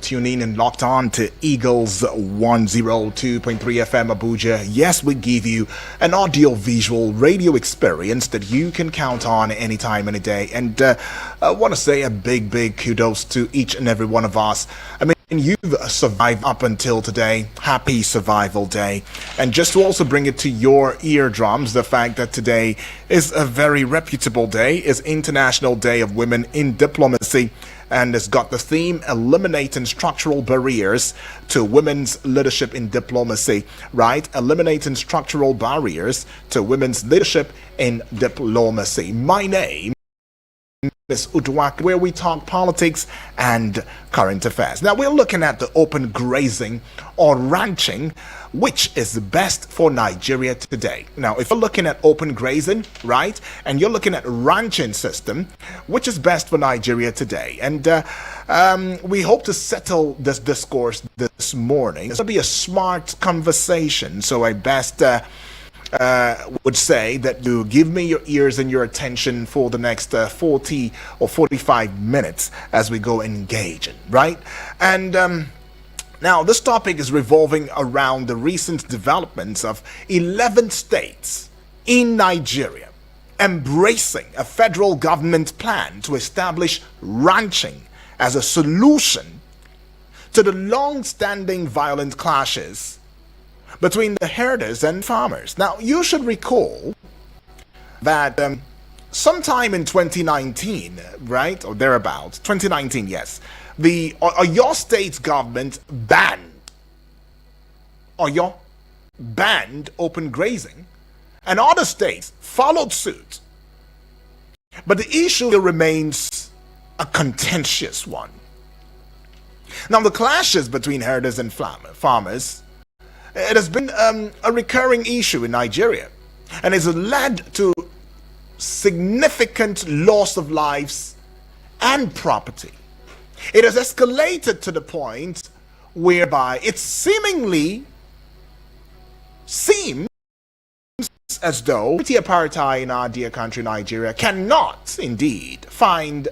tuned in and locked on to Eagles 102.3 FM Abuja. Yes, we give you an audio-visual radio experience that you can count on anytime, any day. And I want to say a big kudos to each and every one of us. I mean, you've survived up until today. Happy Survival Day. And just to also bring it to your eardrums, the fact that today is a very reputable day, is International Day of Women in Diplomacy, and it's got the theme eliminating structural barriers to women's leadership in diplomacy, right? Eliminating structural barriers to women's leadership in diplomacy. My name is Uduak, where we talk politics and current affairs. Now we're looking at the open grazing or ranching, which is best for Nigeria today. Now, if you're looking at open grazing, right, and you're looking at ranching system, which is best for Nigeria today? And we hope to settle this discourse this morning. It's going to be a smart conversation, so I best would say that you give me your ears and your attention for the next 40 or 45 minutes as we go engaging, right? And now this topic is revolving around the recent developments of 11 states in Nigeria embracing a federal government plan to establish ranching as a solution to the long-standing violent clashes between the herders and farmers. Now, you should recall that sometime in 2019, right, or thereabouts, 2019, yes, the Oyo State government banned open grazing, and other states followed suit. But the issue still remains a contentious one. Now, the clashes between herders and farmers, it has been a recurring issue in Nigeria, and has led to significant loss of lives and property. It has escalated to the point whereby it seems as though the apartheid in our dear country Nigeria cannot indeed find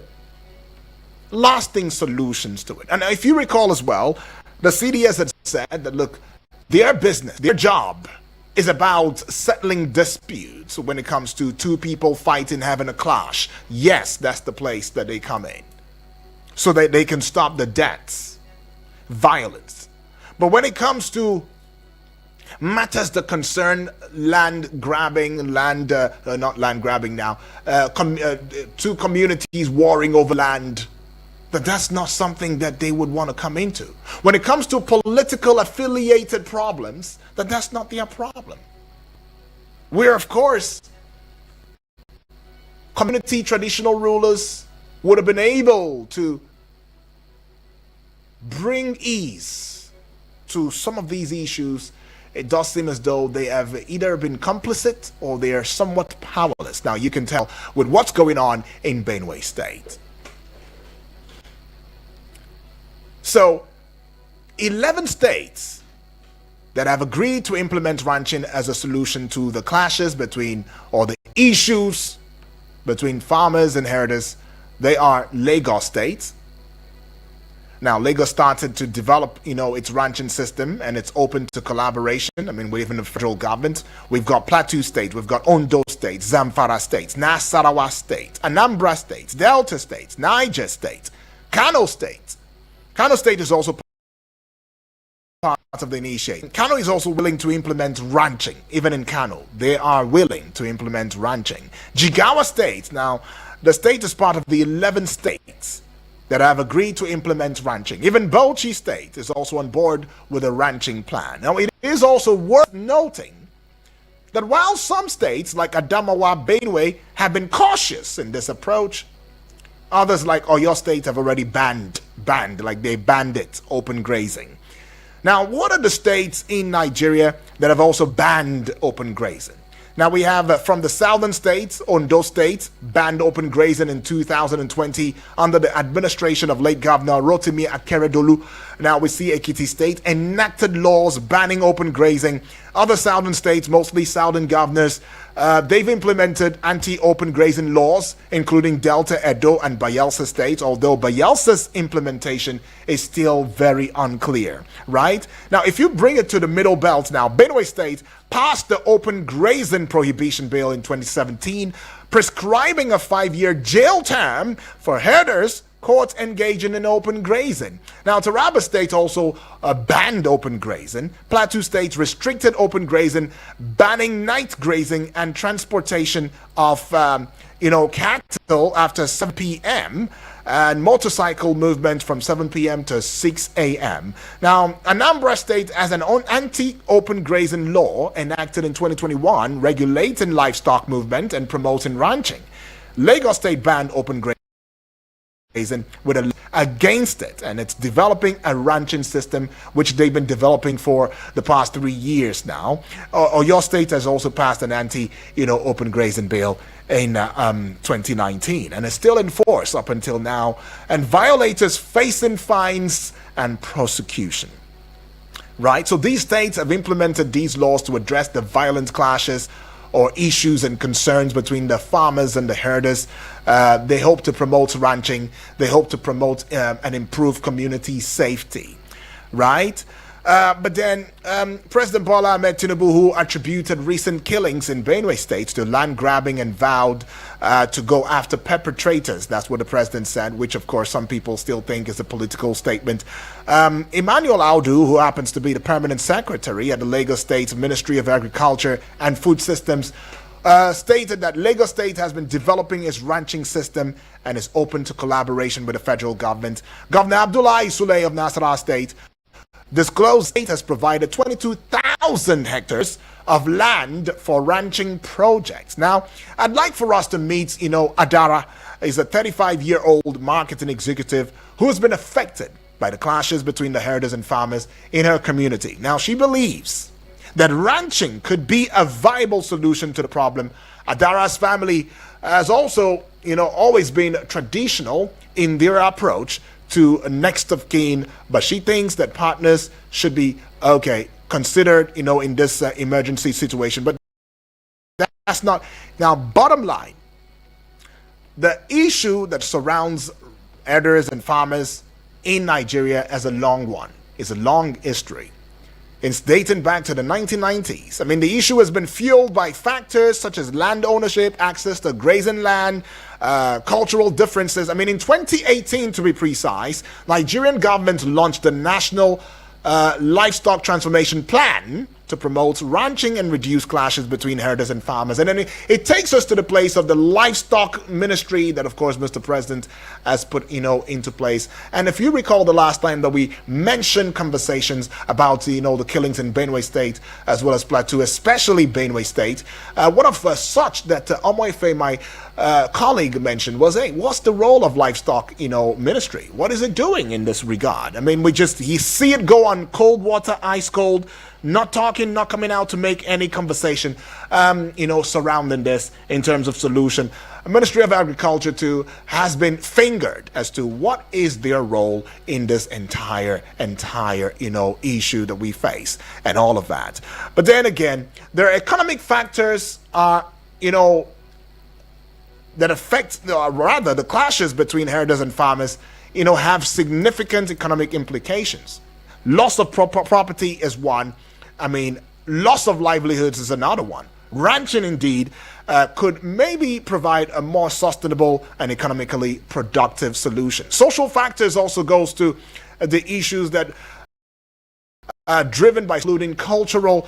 lasting solutions to it. And if you recall as well, the CDS had said that, look, their business, their job is about settling disputes when it comes to two people fighting, having a clash. Yes, that's the place that they come in, so that they can stop the deaths, violence. But when it comes to matters that concern land grabbing, two communities warring over land, that's not something that they would want to come into. When it comes to political affiliated problems, that's not their problem. Where, of course, community traditional rulers would have been able to bring ease to some of these issues, it does seem as though they have either been complicit or they are somewhat powerless. Now, you can tell with what's going on in Benue State. So, 11 states that have agreed to implement ranching as a solution to the clashes between, or the issues between farmers and herders, they are Lagos State. Now, Lagos started to develop, its ranching system, and it's open to collaboration. I mean, we're even the federal government. We've got Plateau State, we've got Ondo State, Zamfara State, Nasarawa State, Anambra State, Delta State, Niger State, Kano State. Kano State is also part of the initiative. Kano is also willing to implement ranching. Even in Kano, they are willing to implement ranching. Jigawa State, now, the state is part of the 11 states that have agreed to implement ranching. Even Bauchi State is also on board with a ranching plan. Now, it is also worth noting that while some states like Adamawa, Benue have been cautious in this approach, others like Oyo State have already banned, like they banned it, open grazing. Now, what are the states in Nigeria that have also banned open grazing? Now, we have from the southern states, Ondo State banned open grazing in 2020 under the administration of late Governor Rotimi Akeredolu. Now, we see Ekiti State enacted laws banning open grazing. Other southern states, mostly southern governors, They've implemented anti-open grazing laws, including Delta, Edo, and Bayelsa states, although Bayelsa's implementation is still very unclear, right? Now, if you bring it to the Middle Belt now, Benue State passed the open grazing prohibition bill in 2017, prescribing a 5-year jail term for herders caught engaging in open grazing. Now, Taraba State also banned open grazing. Plateau State restricted open grazing, banning night grazing and transportation of, cattle after 7 p.m. and motorcycle movement from 7 p.m. to 6 a.m. Now, Anambra State has an anti-open grazing law enacted in 2021 regulating livestock movement and promoting ranching. Lagos State banned open grazing with against it, and it's developing a ranching system which they've been developing for the past 3 years now. Oyo State has also passed an open grazing bill in 2019 and is still in force up until now, and violators facing fines and prosecution. Right, so these states have implemented these laws to address the violent clashes or issues and concerns between the farmers and the herders. They hope to promote ranching. They hope to promote and improve community safety, right? But then President Bola Ahmed Tinubu, who attributed recent killings in Benue State to land grabbing and vowed to go after perpetrators. That's what the president said, which of course some people still think is a political statement. Emmanuel Audu, who happens to be the permanent secretary at the Lagos State Ministry of Agriculture and Food Systems, stated that Lagos State has been developing its ranching system and is open to collaboration with the federal government. Governor Abdullahi Sule of Nasarawa State disclosed state has provided 22,000 hectares of land for ranching projects. Now, I'd like for us to meet, Adara is a 35-year-old marketing executive who has been affected by the clashes between the herders and farmers in her community. Now, she believes that ranching could be a viable solution to the problem. Adara's family has also, always been traditional in their approach to next of kin, but she thinks that partners should be considered, in this emergency situation. But that's not. Now, bottom line, the issue that surrounds herders and farmers in Nigeria is a long one. It's a long history. It's dating back to the 1990s. I mean, the issue has been fueled by factors such as land ownership, access to grazing land, cultural differences. I mean, in 2018, to be precise, Nigerian government launched the National Livestock Transformation Plan to promote ranching and reduce clashes between herders and farmers. And then it takes us to the place of the livestock ministry that, of course, Mr. President has put, into place. And if you recall the last time that we mentioned conversations about, the killings in Benue State as well as Plateau, especially Benue State, one of such that Omoife, my colleague, mentioned was, hey, what's the role of livestock, ministry? What is it doing in this regard? I mean, you see it go on cold water, ice cold, not talking, not coming out to make any conversation, surrounding this in terms of solution. The Ministry of Agriculture, too, has been fingered as to what is their role in this entire, issue that we face and all of that. But then again, there are economic factors, that affect, or rather, the clashes between herders and farmers, have significant economic implications. Loss of property is one. I mean, loss of livelihoods is another one. Ranching, indeed, could maybe provide a more sustainable and economically productive solution. Social factors also goes to the issues that are driven by including cultural,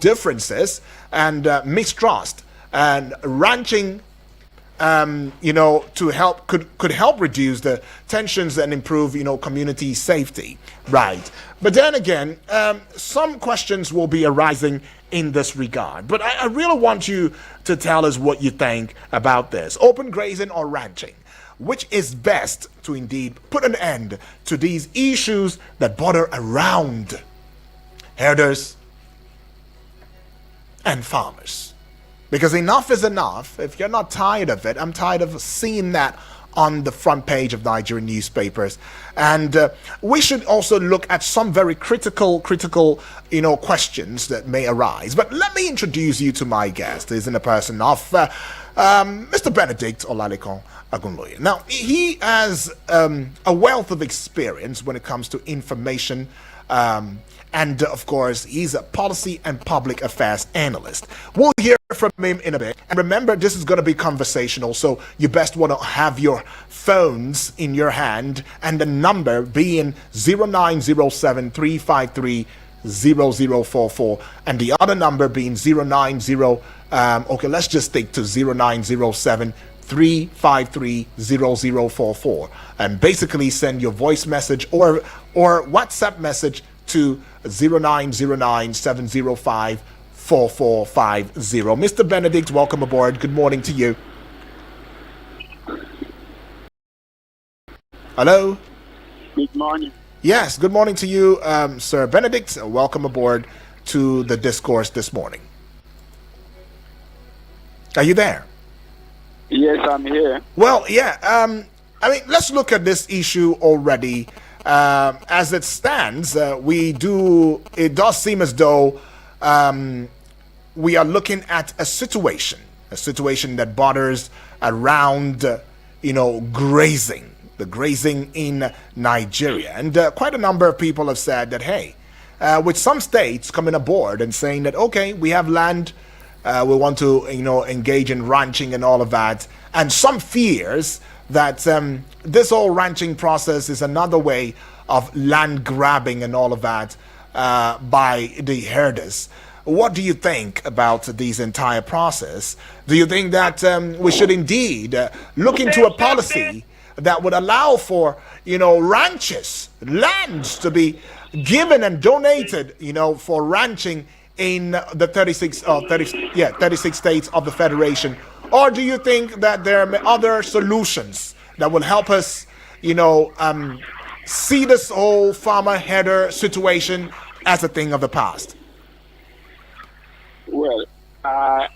differences and mistrust. And ranching, to help could help reduce the tensions and improve, community safety, right? But then again, some questions will be arising in this regard. But I really want you to tell us what you think about this: open grazing or ranching? Which is best to indeed put an end to these issues that border around herders and farmers? Because enough is enough. If you're not tired of it, I'm tired of seeing that on the front page of Nigerian newspapers. And we should also look at some very critical, questions that may arise. But let me introduce you to my guest. He's in the person of Mr. Benedict Olalekon Agunloye. Now, he has a wealth of experience when it comes to information, and of course, he's a policy and public affairs analyst. We'll hear from him in a bit. And remember, this is going to be conversational, so you best want to have your phones in your hand, and the number being 0907-353-0044, and the other number being 090, okay, let's just stick to 0907 353-0044, and basically send your voice message or WhatsApp message to 0909-705-4450. Mr. Benedict, welcome aboard. Good morning to you. Hello? Good morning. Yes, good morning to you, Sir Benedict. Welcome aboard to the discourse this morning. Are you there? Yes, I'm here. Well, yeah. I mean, let's look at this issue already. As it stands, it does seem as though we are looking at a situation that borders around, grazing, the grazing in Nigeria. And quite a number of people have said that, hey, with some states coming aboard and saying that, okay, we have land, we want to, engage in ranching and all of that. And some fears that this whole ranching process is another way of land grabbing and all of that by the herders. What do you think about this entire process? Do you think that we should indeed look into a policy that would allow for, ranches, lands to be given and donated, for ranching in the 36 states of the Federation? Or do you think that there are other solutions that will help us, see this whole farmer-header situation as a thing of the past? Well, I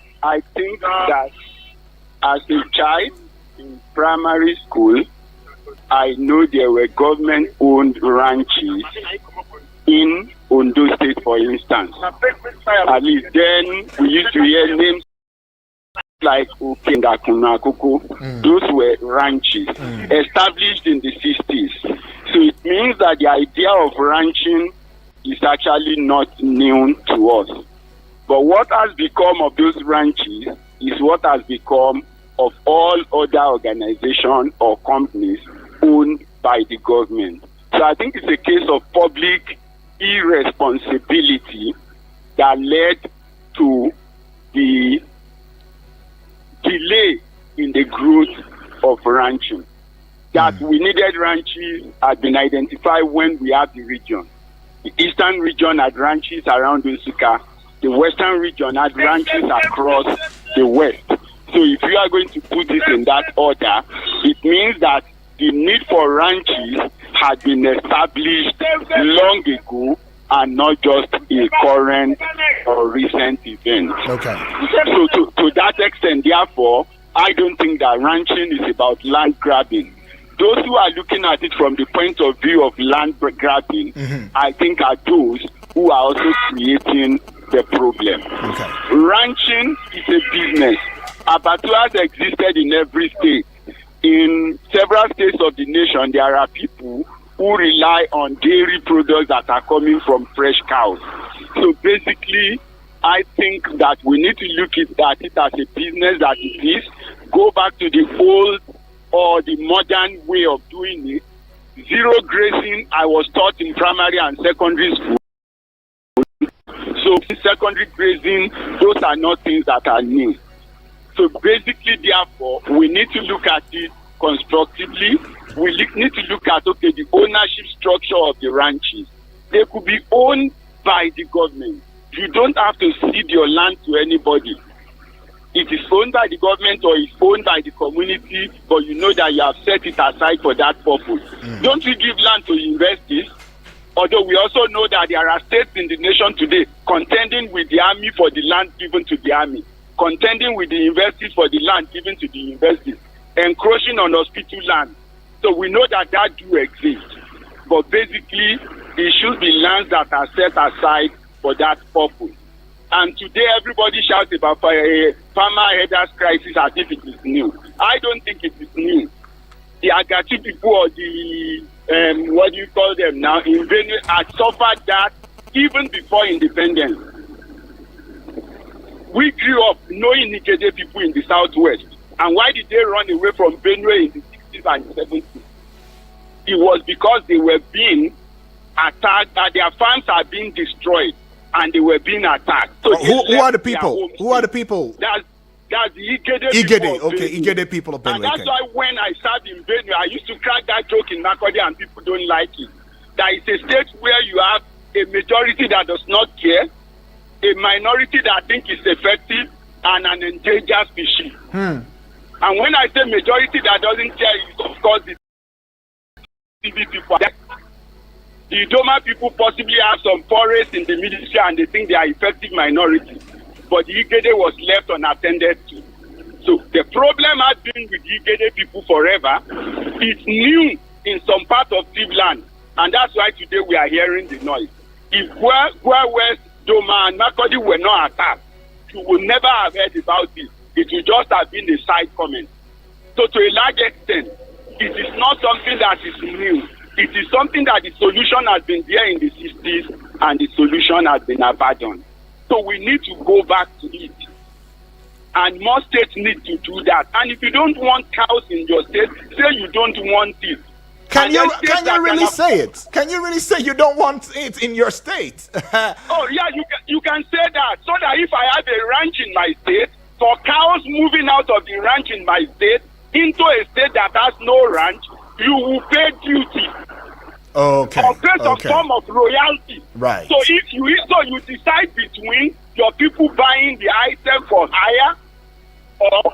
think that as a child in primary school, I know there were government-owned ranches in Ondo State, for instance. At least then, we used to hear names like Okenga Kunakoko. Those were ranches established in the 60s. So it means that the idea of ranching is actually not new to us. But what has become of those ranches is what has become of all other organizations or companies owned by the government. So I think it's a case of public irresponsibility that led to the delay in the growth of ranching. That we needed ranches had been identified when we have the region. The eastern region had ranches around Nsukka. The western region had ranches across the west. So if you are going to put this in that order, it means that the need for ranches had been established long ago and not just a current or recent event. Okay. So to that extent, therefore, I don't think that ranching is about land grabbing. Those who are looking at it from the point of view of land grabbing, I think are those who are also creating the problem. Okay. Ranching is a business. Abattoirs existed in every state. In several states of the nation, there are people who rely on dairy products that are coming from fresh cows. So basically, I think that we need to look at it as a business that it is, go back to the old or the modern way of doing it. Zero grazing, I was taught in primary and secondary school. So in secondary grazing, those are not things that are new. So basically, therefore, we need to look at it constructively. We need to look at, okay, the ownership structure of the ranches. They could be owned by the government. You don't have to cede your land to anybody. It is owned by the government or it's owned by the community, but you know that you have set it aside for that purpose. Don't we give land to universities? Although we also know that there are states in the nation today contending with the army for the land given to the army, contending with the universities for the land given to the universities. encroaching on hospital land. So we know that do exist. But basically, it should be lands that are set aside for that purpose. And today, everybody shouts about a farmer headers crisis as if it is new. I don't think it is new. The Agachi people or the, what do you call them now, in Benue had suffered that even before independence. We grew up knowing Igede people in the southwest. And why did they run away from Benue in the 60s and 70s? It was because they were being attacked, that their farms are being destroyed, and they were being attacked. So who are the people? Who are the people? That's the Igede people. Of Okay, Benue. Igede people of Benue. And that's why when I served in Benue, I used to crack that joke in Makode and people don't like it. That it's a state where you have a majority that does not care, a minority that think it's effective, and an endangered species. And when I say majority that doesn't care, it's of course the TV people. The Idoma people possibly have some forests in the military and they think they are effective minority. But the Igede was left unattended to. So the problem has been with the Igede people forever. It's new in some part of Cleveland. And that's why today we are hearing the noise. If Gwa West, Doma, and Makodi were not attacked, you would never have heard about this. It would just have been a side comment. So to a large extent, it is not something that is new. It is something that the solution has been there in the 60s and the solution has been abandoned. So we need to go back to it. And more states need to do that. And if you don't want cows in your state, say you don't want it. Can you really say it? Can you really say you don't want it in your state? Oh yeah, you can say that. So that if I have a ranch in my state, for cows moving out of the ranch in my state into a state that has no ranch, you will pay duty. Okay. Or pay some form of royalty. Right. So if you decide between your people buying the item for hire or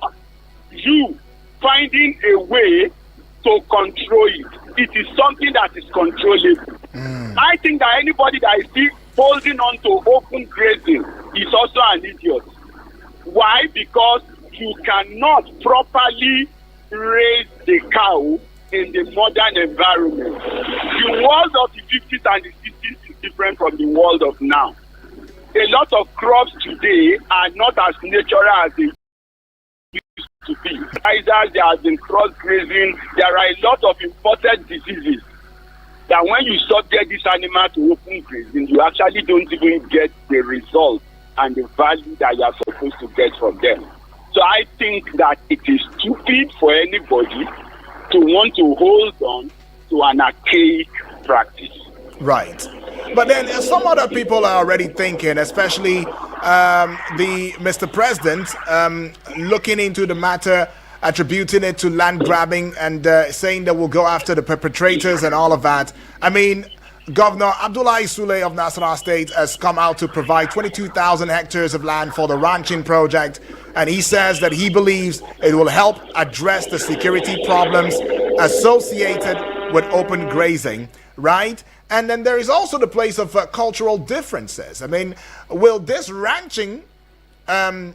you finding a way to control it. It is something that is controllable. I think that anybody that is still holding on to open grazing is also an idiot. Why? Because you cannot properly raise the cow in the modern environment. The world of the 50s and the 60s is different from the world of now. A lot of crops today are not as natural as they used to be. Either there has been cross grazing, there are a lot of imported diseases that when you subject this animal to open grazing, you actually don't even get the result and the value that you are supposed to get from them. So I think that it is stupid for anybody to want to hold on to an archaic practice. Right. But then some other people are already thinking, especially the Mr. President, looking into the matter, attributing it to land grabbing and saying that we'll go after the perpetrators and all of that. I mean, Governor Abdullahi Sule of Nasarawa State has come out to provide 22,000 hectares of land for the ranching project, and he says that he believes it will help address the security problems associated with open grazing, right? And then there is also the place of cultural differences. I mean, will this ranching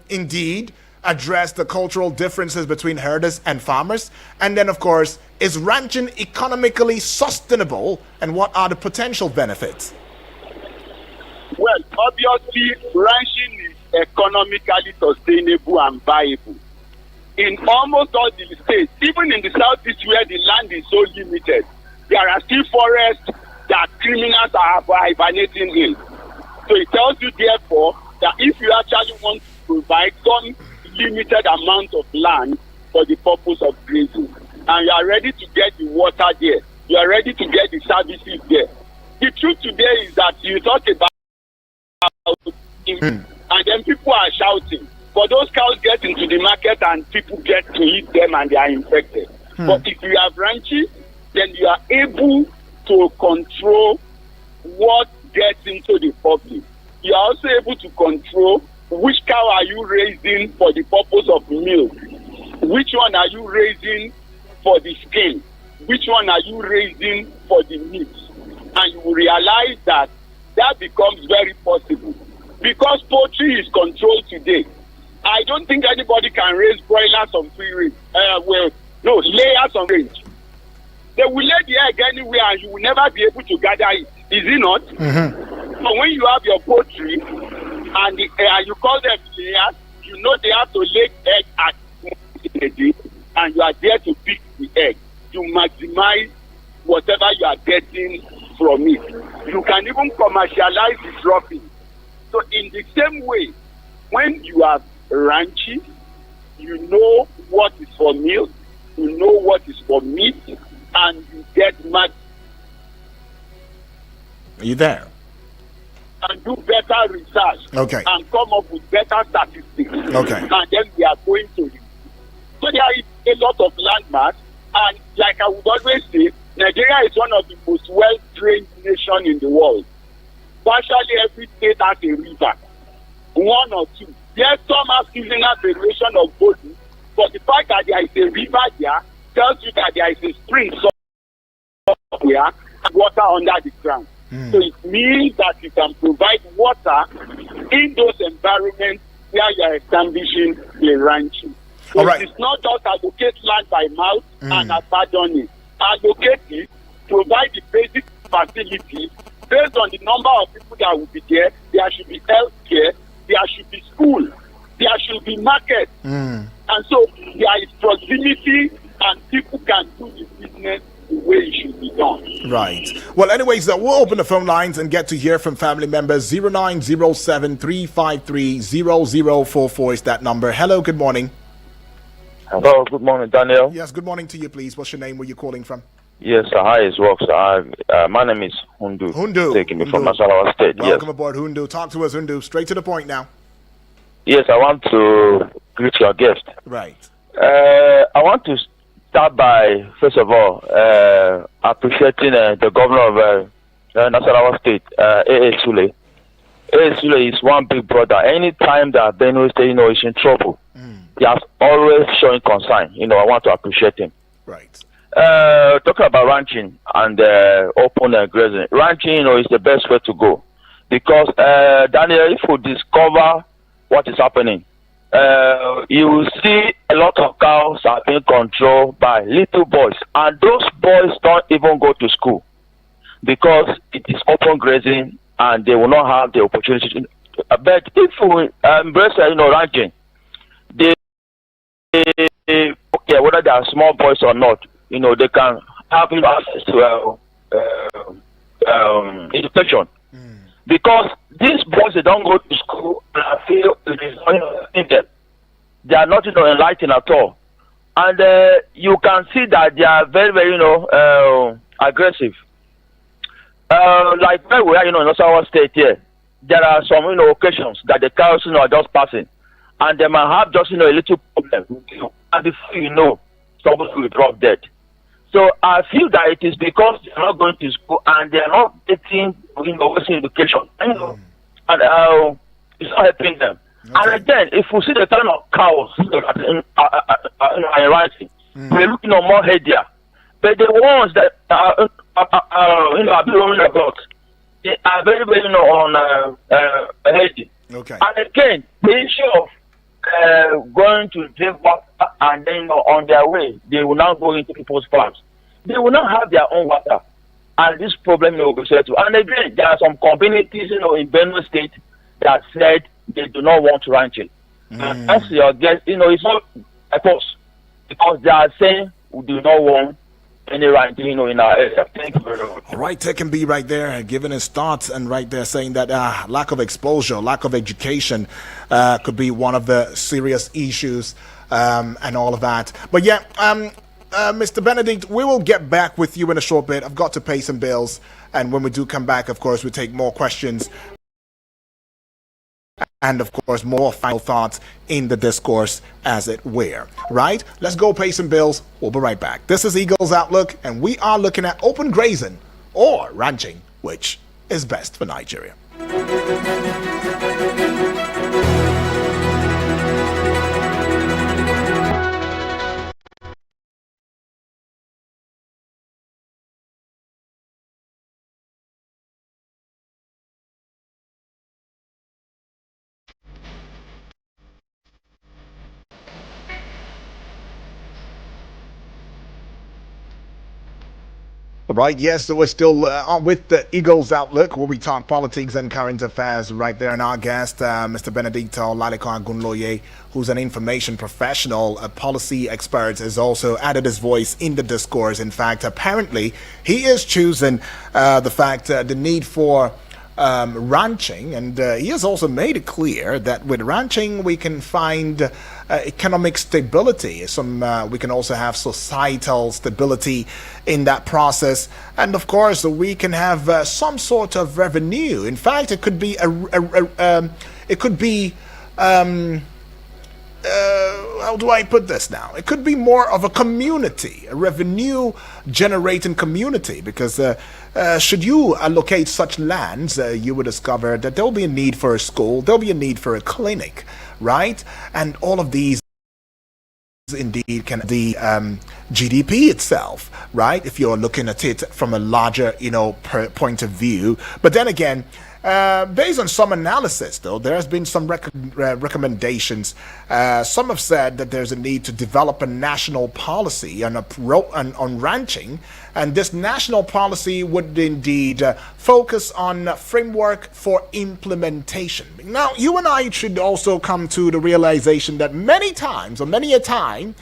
indeed address the cultural differences between herders and farmers? And then, of course, is ranching economically sustainable, and what are the potential benefits? Well, obviously, ranching is economically sustainable and viable. In almost all the states, even in the southeast where the land is so limited, there are still forests that criminals are hibernating in. So it tells you, therefore, that if you actually want to provide some limited amount of land for the purpose of grazing, and you are ready to get the water there, you are ready to get the services there. The truth today is that you talk about and then people are shouting, but those cows get into the market and people get to eat them and they are infected. But if you have ranches, then you are able to control what gets into the public. You are also able to control which cow are you raising for the purpose of milk, which one are you raising for the skin, which one are you raising for the meat. And you will realize that that becomes very possible. Because poultry is controlled today, I don't think anybody can raise broilers on free range. No, layers on range. They will lay the egg anywhere and you will never be able to gather it. Is it not? Mm-hmm. So when you have your poultry and you call them layers, you know they have to lay egg at once in a day, and you are there to pick the egg to maximize whatever you are getting from it. You can even commercialize the dropping. So in the same way, when you are ranching, you know what is for milk, you know what is for meat, and you get mad. Are you there? And do better research. Okay. And come up with better statistics. Okay. And then we are going to. So there is a lot of landmass, and like I would always say, Nigeria is one of the most well-trained nations in the world. Virtually every state has a river, one or two. Yes, some have seasonal variation of body, but the fact that there is a river there tells you that there is a spring somewhere and water under the ground. So it means that you can provide water in those environments where you are establishing a ranching. So all right. It's not just allocate land by mouth and abandon it. Allocate it, provide the basic facilities based on the number of people that will be there. There should be health care, there should be school, there should be market. And so there is proximity and people can do the business the way it should be done. Right. Well, anyways, we'll open the phone lines and get to hear from family members. 0907-353-0044 is that number. Hello, good morning. Hello, good morning, Daniel. Yes, good morning to you, please. What's your name? Where you calling from? Yes, hi, it's works. My name is Hundu. Hundu. Taking me from Nasarawa State. Welcome yes. aboard, Hundu. Talk to us, Hundu. Straight to the point now. Yes, I want to greet your guest. Right. I want to start by, first of all, appreciating the governor of Nasarawa State, A.A. Sule. A.A. Sule is one big brother. Anytime that Benue State, is in trouble, he has always showing concern. I want to appreciate him. Right. Talking about ranching and open grazing. Ranching, is the best way to go. Because, Daniel, if we discover what is happening, you will see a lot of cows are being controlled by little boys. And those boys don't even go to school because it is open grazing and they will not have the opportunity to. But if we embrace, ranching, they, okay, whether they are small boys or not, they can have access to education. Because these boys, they don't go to school, and I feel it is not in them. They are not enlightened at all. And you can see that they are very, very, aggressive. Like where we are, in Nasarawa State here, there are some, occasions that the cows, are just passing. And they might have just, a little problem. And before you know, somebody will drop dead. So I feel that it is because they are not going to school and they are not getting, Western education. And it's not helping them. Okay. And again, if we see the kind of cows rising, we're looking at more headier. But the ones that are belonging about, they are very, very, heady. Okay. And again, the issue of going to drink water and then on their way, they will now go into people's farms. They will not have their own water. And this problem will be settled. And again, there are some communities, in Benue State that said they do not want ranching. And as your guest, it's not of course, because they are saying we do not want any ranching, in our area. Thank you very much. All right, Tech and B right there, giving his thoughts and right there saying that lack of exposure, lack of education could be one of the serious issues and all of that. But yeah, Mr. Benedict, we will get back with you in a short bit. I've got to pay some bills. And when we do come back, of course, we take more questions. And of course, more final thoughts in the discourse, as it were. Right? Let's go pay some bills. We'll be right back. This is Eagles Outlook, and we are looking at open grazing or ranching, which is best for Nigeria. All right, yes, so we're still on with the Eagles Outlook, where we talk politics and current affairs right there. And our guest, Mr. Benedicto Laleko Agunloye, who's an information professional, a policy expert, has also added his voice in the discourse. In fact, apparently, he is choosing the need for ranching, and he has also made it clear that with ranching we can find economic stability. We can also have societal stability in that process, and of course we can have some sort of revenue. In fact, it could be how do I put this now? It could be more of a community, a revenue generating community, because should you allocate such lands, you will discover that there'll be a need for a school, there'll be a need for a clinic, right? And all of these indeed can the GDP itself, right? If you're looking at it from a larger, point of view. But then again, based on some analysis, though, there has been some recommendations. Some have said that there's a need to develop a national policy on ranching, and this national policy would indeed focus on a framework for implementation. Now, you and I should also come to the realization that many a time,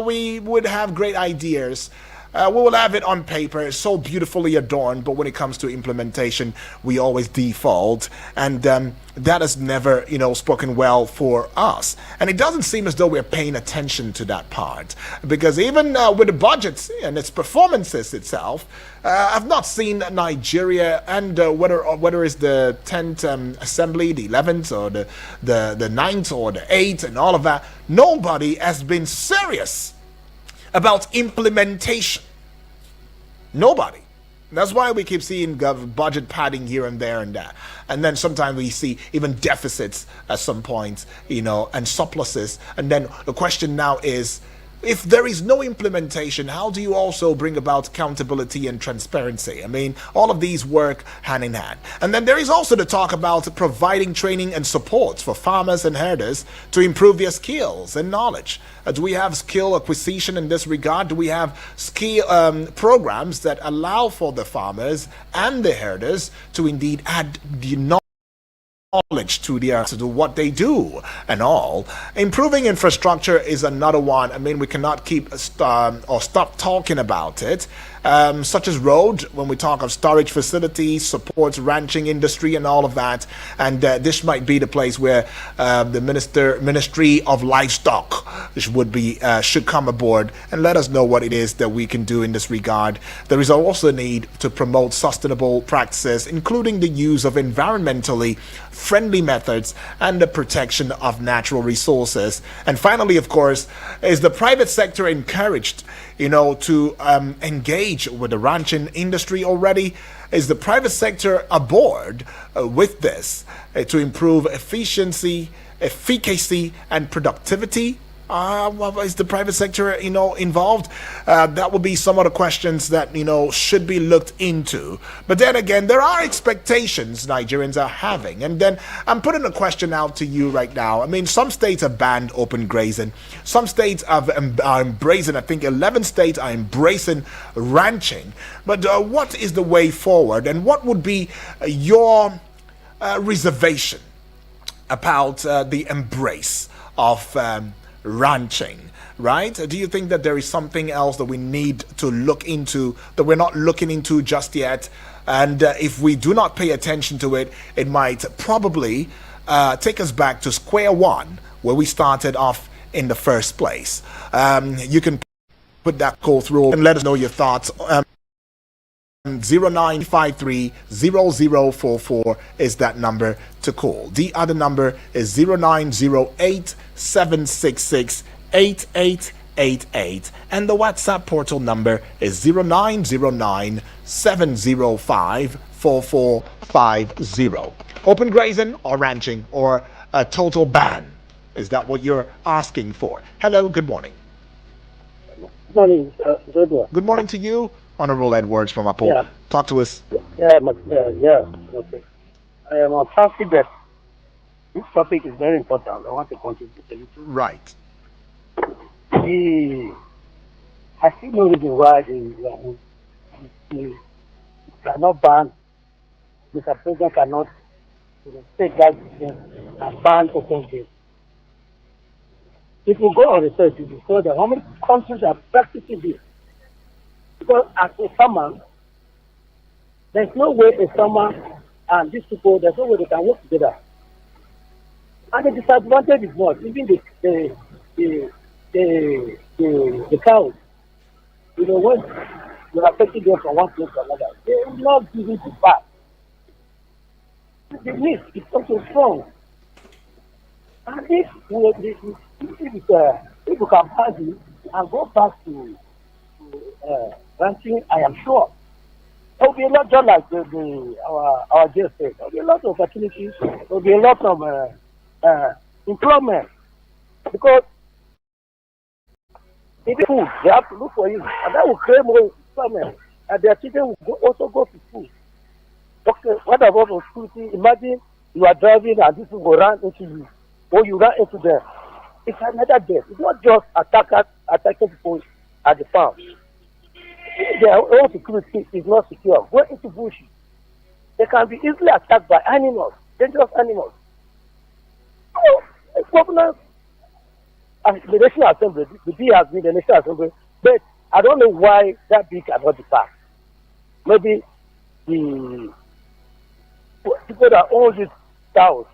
we would have great ideas. We will have it on paper, so beautifully adorned, but when it comes to implementation, we always default, and that has never, spoken well for us. And it doesn't seem as though we're paying attention to that part, because even with the budgets and its performances itself, I've not seen Nigeria, and whether it's the 10th Assembly, the 11th, or the 9th, or the 8th, and all of that, nobody has been serious about implementation. Nobody. That's why we keep seeing budget padding here and there and that. And then sometimes we see even deficits at some point, and surpluses. And then the question now is, if there is no implementation, how do you also bring about accountability and transparency? I mean, all of these work hand in hand. And then there is also the talk about providing training and support for farmers and herders to improve their skills and knowledge. Do we have skill acquisition in this regard? Do we have skill programs that allow for the farmers and the herders to indeed add the knowledge to what they do and all? Improving infrastructure is another one. I mean, we cannot keep or stop talking about it, such as road, when we talk of storage facilities, supports ranching industry and all of that. And this might be the place where the Ministry of Livestock should come aboard and let us know what it is that we can do in this regard. There is also a need to promote sustainable practices, including the use of environmentally friendly methods and the protection of natural resources. And finally, of course, is the private sector encouraged, to engage with the ranching industry already? Is the private sector aboard with this to improve efficiency, and productivity? Is the private sector, involved? That will be some of the questions that, should be looked into. But then again, there are expectations Nigerians are having. And then I'm putting a question out to you right now. I mean, some states have banned open grazing. Some states are embracing, I think 11 states are embracing ranching. But what is the way forward? And what would be your reservation about the embrace of ranching, right? Do you think that there is something else that we need to look into that we're not looking into just yet? And if we do not pay attention to it, it might probably take us back to square one, where we started off in the first place. You can put that call through and let us know your thoughts. 0953-0044 is that number to call. The other number is 0908-766-8888, and the WhatsApp portal number is 0909-705-4450. Open grazing or ranching, or a total ban? Is that what you're asking for? Hello, good morning. Good morning, Good morning to you. Honorable Edwards from Apple. Yeah. Talk to us. Okay. I am on traffic, but this topic is very important. I want to contribute a little. Right. I see no reason why you cannot ban, Mr. President cannot take that decision and ban open grazing. If you go on research, you discover that how many countries are practicing this. Because as a farmer, there's no way a farmer and these people, there's no way they can work together. And the disadvantage is what? Even the cows, when you are taking them from one place to another, they will not give it back. The meat is also strong. And if we can pass it and go back to ranching, I am sure there will be a lot, just like our guest said, there will be a lot of opportunities, there will be a lot of employment. Because if food, they have to look for you, and that will create more employment. And their children will also go to school. Okay, what about security? Imagine you are driving and this will run into you, or you run into them. It's another death. It's not just attacking people at the farm. If their own security is not secure, go into bush. They can be easily attacked by animals, dangerous animals. So, governance, the National Assembly, the bill has been the National Assembly, but I don't know why that bill cannot be passed. Maybe the people that own these cows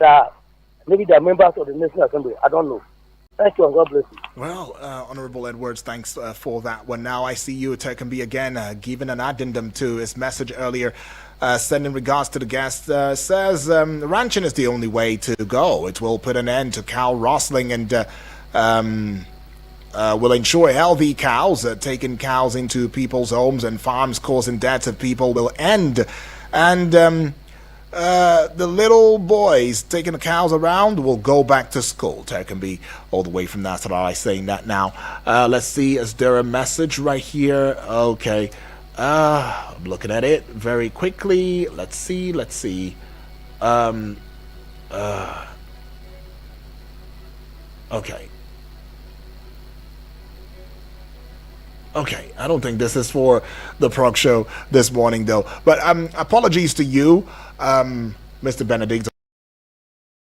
maybe they're members of the National Assembly. I don't know. Thank you and God bless you. Well, Honorable Edwards, thanks for that one. Now I see you, Turkenby, again, giving an addendum to his message earlier, sending regards to the guest, says ranching is the only way to go. It will put an end to cow rustling and will ensure healthy cows. Taking cows into people's homes and farms causing deaths of people will end. And the little boys taking the cows around will go back to school. Turkenby all the way from Nasrallah saying that now. Let's see, is there a message right here? Okay. I'm looking at it very quickly. Let's see. Okay. Okay, I don't think this is for the Prog Show this morning, though. But apologies to you, Mr. Benedict,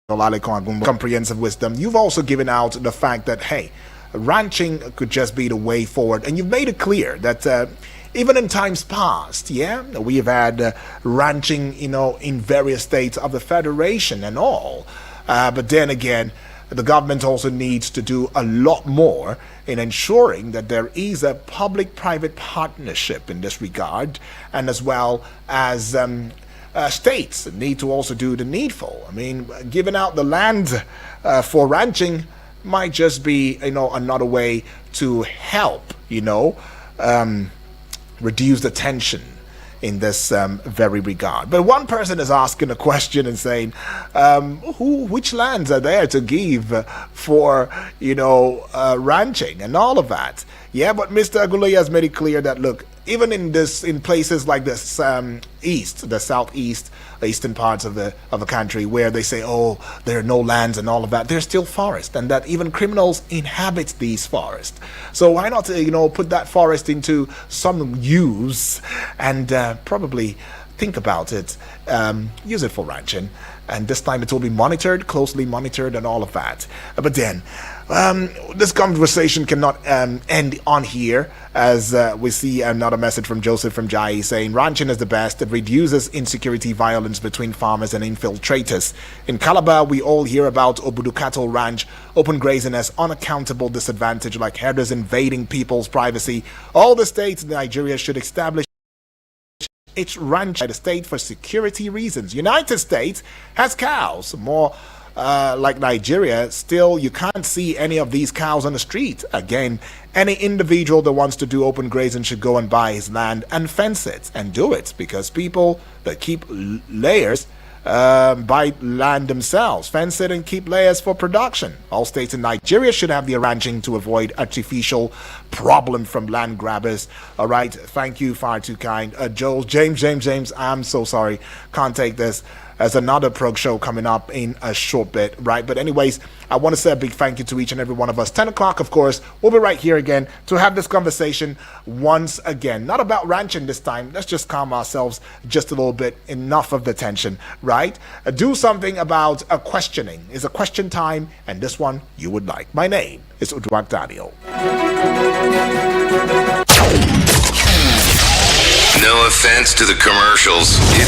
comprehensive wisdom. You've also given out the fact that, hey, ranching could just be the way forward. And you've made it clear that even in times past, we have had ranching, in various states of the Federation and all. But then again, the government also needs to do a lot more in ensuring that there is a public-private partnership in this regard, and as well as states need to also do the needful. I mean, giving out the land for ranching might just be, another way to help, reduce the tension in this very regard. But one person is asking a question and saying, which lands are there to give for, ranching and all of that? Yeah, but Mr. Agulay has made it clear that, look, even in places like this southeast, eastern parts of the country, where they say, oh, there are no lands and all of that, there's still forest, and that even criminals inhabit these forests. So why not, put that forest into some use and probably think about it, use it for ranching, and this time it will be closely monitored and all of that. But then, this conversation cannot end on here, as we see another message from Joseph from Jai saying, ranching is the best. It reduces insecurity, violence between farmers and infiltrators. In Calabar, we all hear about Obudu Cattle Ranch, open grazing as unaccountable disadvantage, like herders invading people's privacy. All the states in Nigeria should establish its ranch by the state for security reasons. United States has cows, more like Nigeria. Still, you can't see any of these cows on the street. Again, any individual that wants to do open grazing should go and buy his land and fence it and do it, because people that keep layers buy land themselves, fence it and keep layers for production. All states in Nigeria should have the ranching to avoid artificial problem from land grabbers. All right, thank you, far too kind. Joel, James, I'm so sorry, can't take this. There's another prog show coming up in a short bit, right? But anyways, I want to say a big thank you to each and every one of us. 10 o'clock, of course, we'll be right here again to have this conversation once again. Not about ranching this time. Let's just calm ourselves just a little bit. Enough of the tension, right? Do something about a questioning. It's a question time, and this one you would like. My name is Udwak Daniel. No offense to the commercials. It's